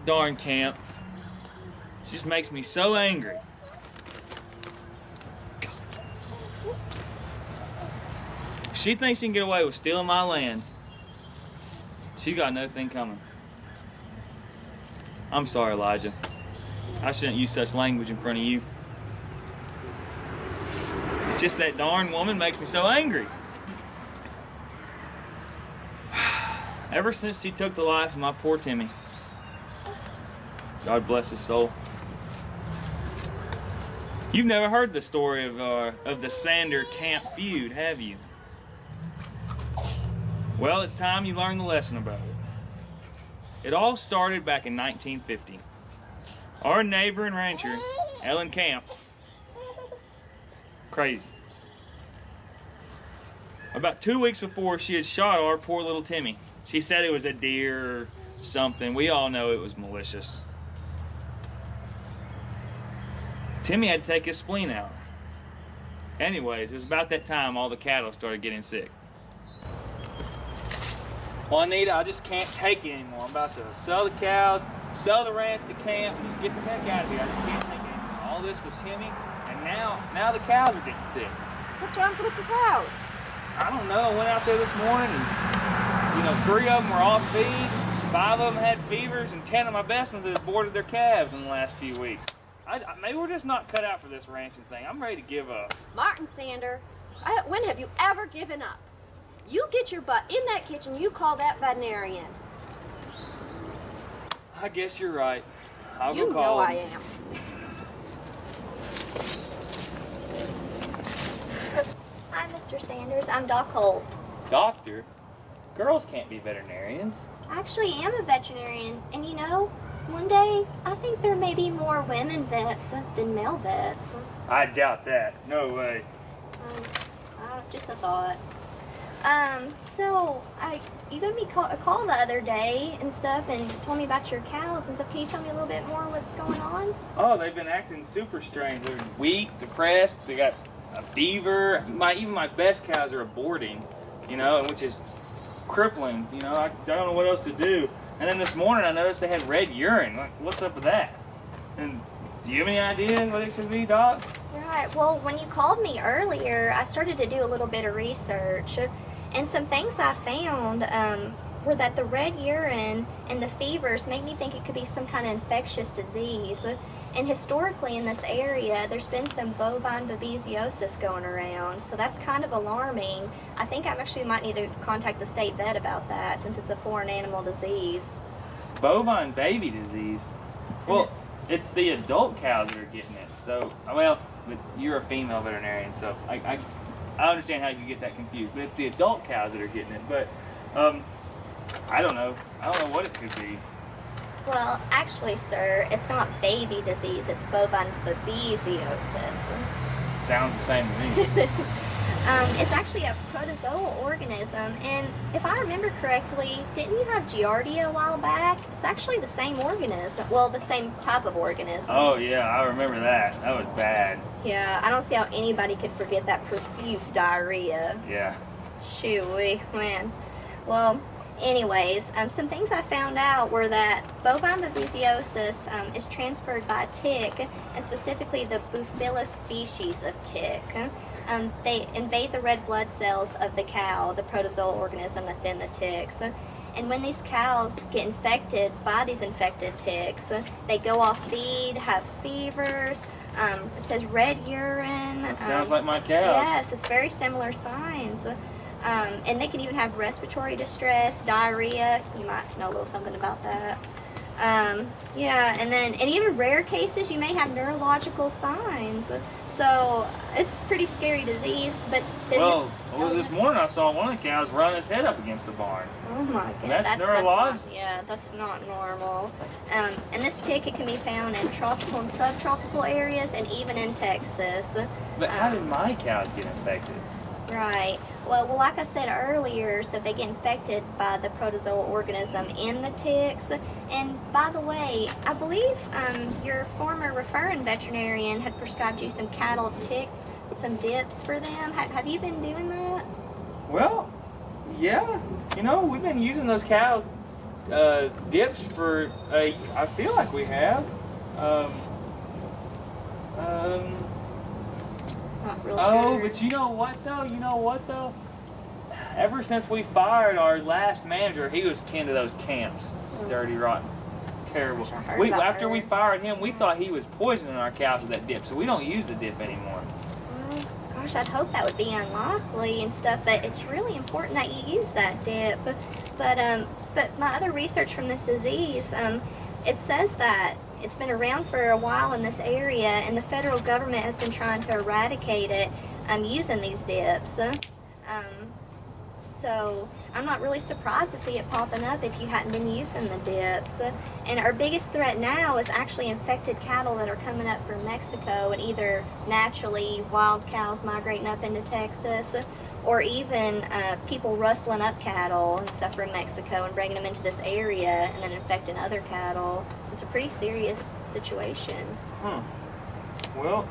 Darn camp. She just makes me so angry. She thinks she can get away with stealing my land. She's got another thing coming. I'm sorry, Elijah. I shouldn't use such language in front of you. It's just that darn woman makes me so angry. Ever since she took the life of my poor Timmy. God bless his soul. You've never heard the story of the Sander camp feud, have you? Well, it's time you learn the lesson about it. It all started back in 1950. Our neighbor and rancher, Ellen Camp, crazy. About 2 weeks before she had shot our poor little Timmy. She said it was a deer or something. We all know it was malicious. Timmy had to take his spleen out. Anyways, it was about that time all the cattle started getting sick. Well, Anita, I just can't take it anymore. I'm about to sell the cows, sell the ranch to camp, and just get the heck out of here. I just can't take it anymore. All this with Timmy, and now the cows are getting sick. What's wrong with the cows? I don't know. I went out there this morning and, 3 of them were off feed, 5 of them had fevers, and 10 of my best ones had aborted their calves in the last few weeks. Maybe we're just not cut out for this ranching thing. I'm ready to give up. Martin Sander, when have you ever given up? You get your butt in that kitchen, you call that veterinarian. I guess you're right. I'll you go call know him. I am. Hi, Mr. Sanders. I'm Doc Holt. Doctor? Girls can't be veterinarians. I actually am a veterinarian, and one day I think there may be more women vets than male vets. I doubt that. No way. Just a thought. You gave me a call the other day and stuff and told me about your cows and stuff. Can you tell me a little bit more what's going on? Oh, they've been acting super strange. They're weak, depressed, they got a fever. Even my best cows are aborting, which is crippling. I don't know what else to do. And then this morning I noticed they had red urine. Like, what's up with that? And do you have any idea what it could be, Doc? Right. Well, when you called me earlier, I started to do a little bit of research. And some things I found were that the red urine and the fevers make me think it could be some kind of infectious disease. And historically in this area, there's been some bovine babesiosis going around, so that's kind of alarming. I think I actually might need to contact the state vet about that since it's a foreign animal disease. Bovine baby disease? Well, it's the adult cows that are getting it. So, well, but you're a female veterinarian, so I understand how you get that confused. But it's the adult cows that are getting it. But I don't know. I don't know what it could be. Well, actually, sir, it's not baby disease. It's bovine babesiosis. Sounds the same to me. It's actually a protozoal organism, and if I remember correctly, didn't you have Giardia a while back? It's actually the same organism. Well, the same type of organism. Oh, yeah, I remember that. That was bad. Yeah, I don't see how anybody could forget that profuse diarrhea. Yeah. Shoo-wee, man. Well, anyways, some things I found out were that bovine babesiosis is transferred by a tick, and specifically the Buphilis species of tick. They invade the red blood cells of the cow, the protozoal organism that's in the ticks. And when these cows get infected by these infected ticks, they go off feed, have fevers. It says red urine. That sounds like my cows. Yes, it's very similar signs. And they can even have respiratory distress, diarrhea. You might know a little something about that. Yeah, and even rare cases, you may have neurological signs. So it's a pretty scary disease. But this morning I saw one of the cows run his head up against the barn. Oh my God, that's neurological. That's not normal. And this tick, it can be found in tropical and subtropical areas, and even in Texas. But how did my cows get infected? Right. Well, like I said earlier, so they get infected by the protozoal organism in the ticks. And by the way, I believe your former referring veterinarian had prescribed you some cattle tick, some dips for them. Have you been doing that? Well, yeah. We've been using those cows dips for, I feel like we have. Not real Oh, sure. but you know what though? Ever since we fired our last manager, he was kin to those camps. Dirty, rotten, terrible. I heard about After we her. fired him, we thought he was poisoning our cows with that dip, so we don't use the dip anymore. Well, gosh, I'd hope that would be unlikely and stuff, but it's really important that you use that dip. But my other research from this disease, it says that it's been around for a while in this area, and the federal government has been trying to eradicate it using these dips. So I'm not really surprised to see it popping up if you hadn't been using the dips. And our biggest threat now is actually infected cattle that are coming up from Mexico, and either naturally wild cows migrating up into Texas, or even people rustling up cattle and stuff from Mexico and bringing them into this area and then infecting other cattle. So it's a pretty serious situation. Well,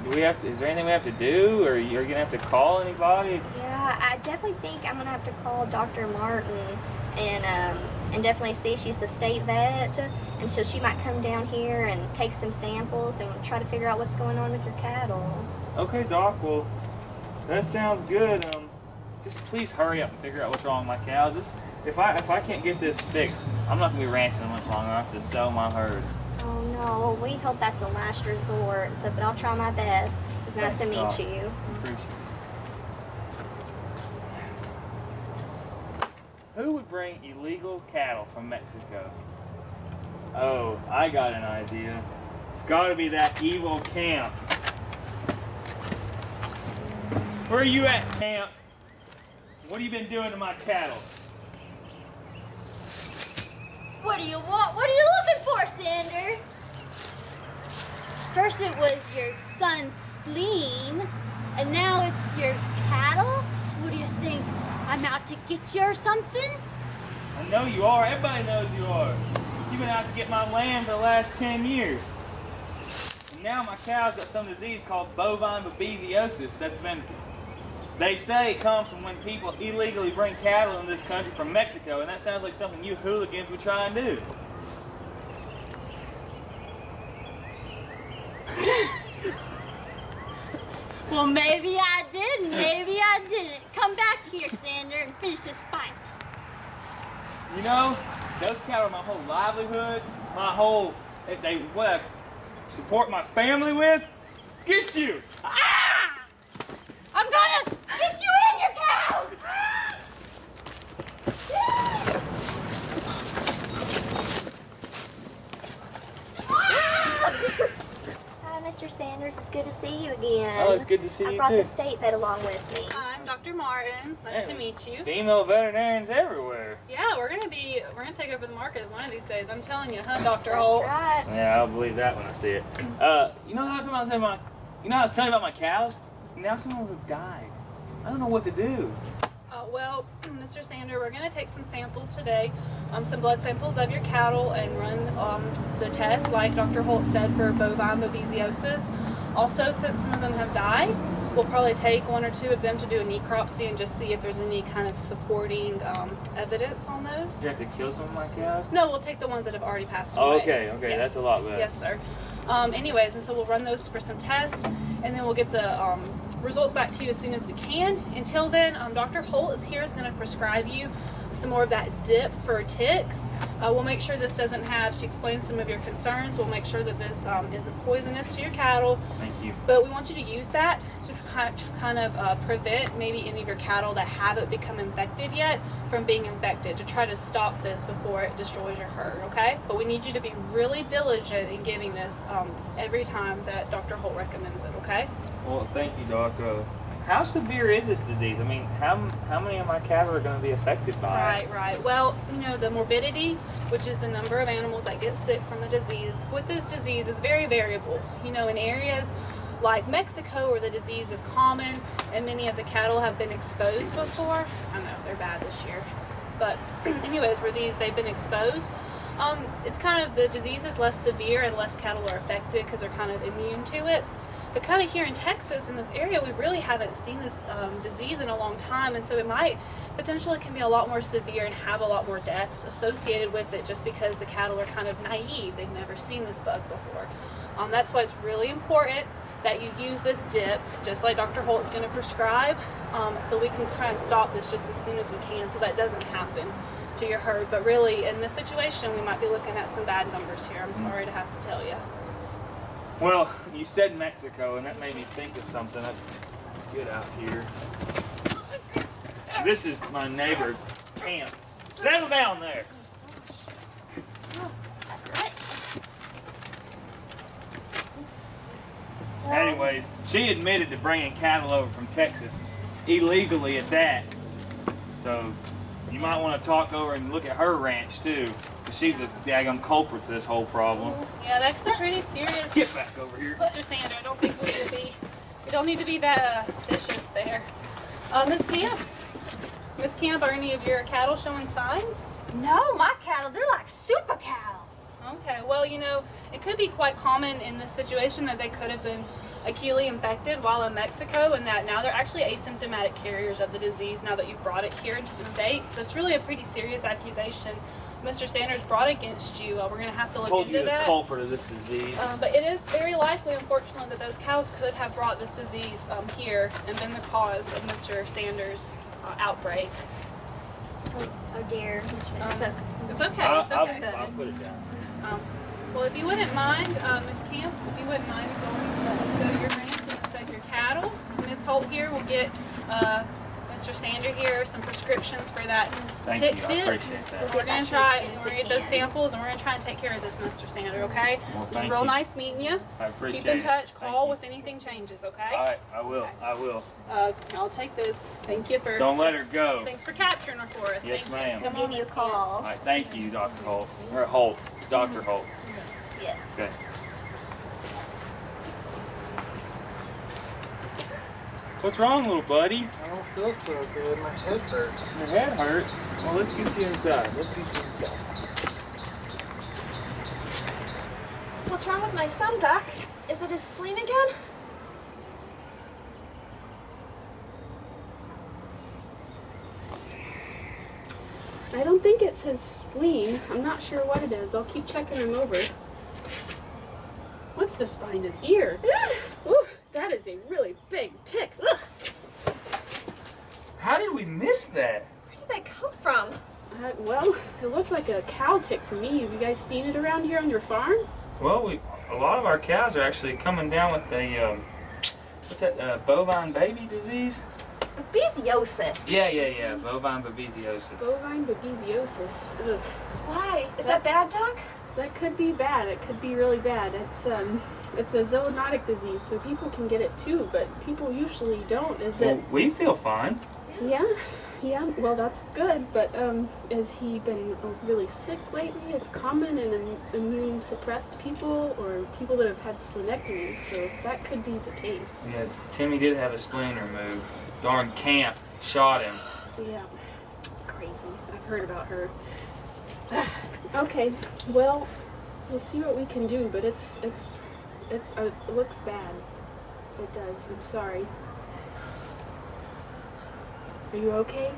is there anything we have to do, or you're gonna have to call anybody? Yeah, I definitely think I'm gonna have to call Dr. Martin and definitely see. She's the state vet, and so she might come down here and take some samples and try to figure out what's going on with your cattle. Okay, Doc. Well, that sounds good. Just please hurry up and figure out what's wrong with my cows. If I can't get this fixed, I'm not gonna be ranching much longer. I have to sell my herd. Oh no, we hope that's the last resort. So, but I'll try my best. It's nice to Thanks, meet Doc. you. Appreciate it. Who would bring illegal cattle from Mexico? Oh, I got an idea. It's got to be that evil camp. Where are you at, camp? What have you been doing to my cattle? What do you want? What are you looking for, Sander? First it was your son's spleen, and now it's your cattle? What do you think? I'm out to get you or something? I know you are. Everybody knows you are. You've been out to get my land for the last 10 years. And now my cow's got some disease called Bovine Babesiosis they say comes from when people illegally bring cattle in this country from Mexico, and that sounds like something you hooligans would try and do. Well, maybe I did, and maybe I didn't. Come back here, Sander, and finish this fight. You know, those cattle are my whole livelihood, what I support my family with. Against you! I'm gonna get you in your cows! Hi, Mr. Sanders. It's good to see you again. Oh, it's good to see I you brought too. the state vet along with me. I'm Dr. Martin. Nice to Hey. meet you. Female veterinarians everywhere. Yeah, we're gonna take over the market one of these days. I'm telling you, huh, Dr. That's Holt? right. Yeah, I'll believe that when I see it. You know how I was telling you about my cows? Now some of them have died. I don't know what to do. Well, Mr. Sander, we're gonna take some samples today, some blood samples of your cattle, and run the test, like Dr. Holt said, for bovine babesiosis. Also, since some of them have died, we'll probably take one or two of them to do a necropsy and just see if there's any kind of supporting evidence on those. Do you have to kill some of my cows? No, we'll take the ones that have already passed Oh, away. okay, Yes. that's a lot better. Yes, sir. Anyways, and so we'll run those for some tests, and then we'll get the results back to you as soon as we can. Until then, Dr. Holt is going to prescribe you some more of that dip for ticks. We'll make sure this doesn't have, she explained some of your concerns, we'll make sure that this isn't poisonous to your cattle. Thank you. But we want you to use that to kind of prevent maybe any of your cattle that haven't become infected yet from being infected, to try to stop this before it destroys your herd, okay? But we need you to be really diligent in giving this every time that Dr. Holt recommends it, okay? Well, thank you, Doc. How severe is this disease? I mean, how many of my cattle are going to be affected by it? Right. Well, you know, the morbidity, which is the number of animals that get sick from the disease, with this disease is very variable. You know, in areas like Mexico, where the disease is common and many of the cattle have been exposed before. I know, they're bad this year. But anyways, where they've been exposed, it's kind of, the disease is less severe and less cattle are affected because they're kind of immune to it. But kind of here in Texas, in this area, we really haven't seen this disease in a long time, and so it might potentially can be a lot more severe and have a lot more deaths associated with it just because the cattle are kind of naive. They've never seen this bug before. That's why it's really important that you use this dip, just like Dr. Holt's going to prescribe, so we can try and stop this just as soon as we can so that doesn't happen to your herd. But really, in this situation, we might be looking at some bad numbers here. I'm sorry to have to tell you. Well, you said Mexico, and that made me think of something. I get out here. This is my neighbor, Camp. Settle down there. Anyways, she admitted to bringing cattle over from Texas, illegally at that. So you might want to talk over and look at her ranch too, because she's a daggum culprit to this whole problem. Yeah, that's a pretty serious. Get back over here. Mr. Sander, I don't think we don't need to be that vicious there. Miss Camp, are any of your cattle showing signs? No, my cattle, they're like super cows. Okay, well, it could be quite common in this situation that they could have been acutely infected while in Mexico, and that now they're actually asymptomatic carriers of the disease now that you've brought it here into the States. So it's really a pretty serious accusation Mr. Sanders brought against you. We're going to have to look Told into you the that. culprit of this disease. But it is very likely, unfortunately, that those cows could have brought this disease here and been the cause of Mr. Sanders' outbreak. Oh dear. It's okay. It's okay. It's okay. I'll put it down. Well, if you wouldn't mind, Ms. Camp, if you wouldn't mind let's go to your ranch and inspect your cattle. Ms. Holt here will get Mr. Sander here some prescriptions for that Thank tick you. I dip. appreciate that. We're going to try and read those samples, and we're going to try and take care of this, Mr. Sander, okay? Well, It's thank real you. nice meeting you. I appreciate Keep in it. touch. Thank Call you. if anything changes, okay? All right, I will. I will. I'll take this. Thank you for... Don't let her go. Thanks for capturing her for us. Yes, Thank ma'am. you. I'll give you a call. All right, thank you, Dr. Holt. Or Holt. Dr. Holt. Yes. Okay. What's wrong, little buddy? I don't feel so good. My head hurts. Your head hurts. Well, let's get you inside. Let's get you inside. What's wrong with my son, Doc? Is it his spleen again? I don't think it's his spleen. I'm not sure what it is. I'll keep checking him over. What's this behind his ear? Ooh, that is a really big tick. Ugh. How did we miss that? Where did that come from? Well, it looked like a cow tick to me. Have you guys seen it around here on your farm? Well, a lot of our cows are actually coming down with the, what's that, bovine baby disease? It's babesiosis. Yeah. Bovine babesiosis. Bovine babesiosis. Ugh. Why? Is that bad, Doc? That could be bad. It could be really bad. It's a zoonotic disease, so people can get it too, but people usually don't. Well, we feel fine. Yeah. Well, that's good. But has he been really sick lately? It's common in immune suppressed people or people that have had splenectomies, so that could be the case. Yeah, Timmy did have a spleen removed. Darn Camp shot him. Yeah. Crazy. I've heard about her. Okay. Well, we'll see what we can do, but it looks bad. It does. I'm sorry. Are you okay?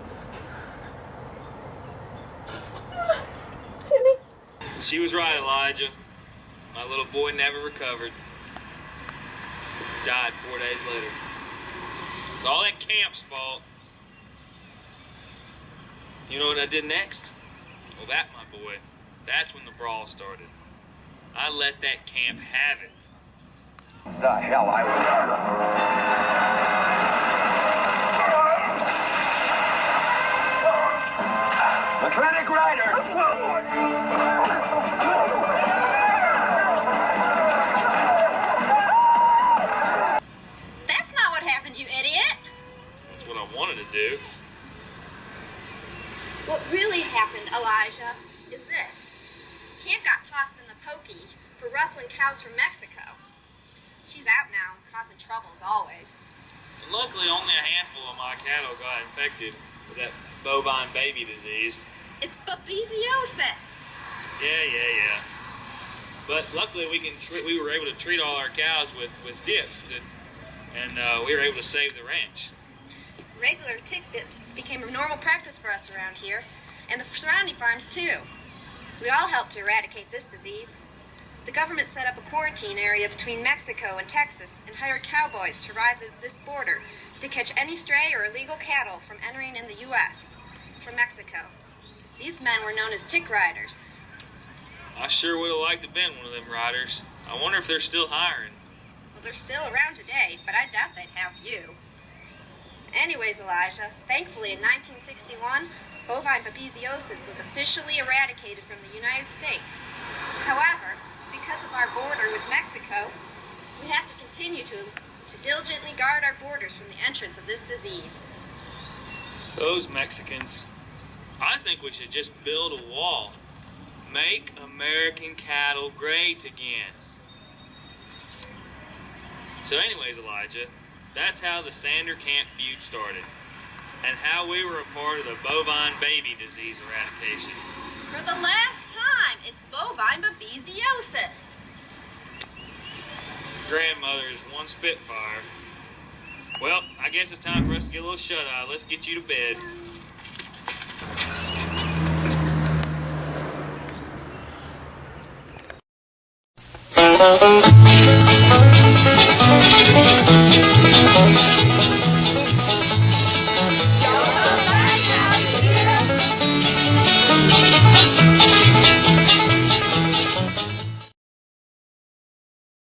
Timmy? She was right, Elijah. My little boy never recovered. Died 4 days later. It's all that Camp's fault. You know what I did next? Well, that, my boy, that's when the brawl started. I let that Camp have it. The hell I was. Atlantic Rider! That's not what happened, you idiot. That's what I wanted to do. What really happened, Elijah, is this. Camp got tossed in the pokey for rustling cows from Mexico. She's out now, causing trouble as always. And luckily, only a handful of my cattle got infected with that bovine baby disease. It's babesiosis. Yeah. But luckily we were able to treat all our cows with dips, and we were able to save the ranch. Regular tick dips became a normal practice for us around here, and the surrounding farms too. We all helped to eradicate this disease. The government set up a quarantine area between Mexico and Texas and hired cowboys to ride this border to catch any stray or illegal cattle from entering in the U.S. from Mexico. These men were known as tick riders. I sure would have liked to have been one of them riders. I wonder if they're still hiring. Well, they're still around today, but I doubt they'd have you. Anyways, Elijah, thankfully in 1961, bovine babesiosis was officially eradicated from the United States. However, because of our border with Mexico, we have to continue to diligently guard our borders from the entrance of this disease. Those Mexicans. I think we should just build a wall. Make American cattle great again. So anyways, Elijah, that's how the Sander Camp feud started, and how we were a part of the bovine baby disease eradication. For the last time, it's bovine babesiosis. Grandmother is one spitfire. Well, I guess it's time for us to get a little shut-eye. Let's get you to bed. Thank you.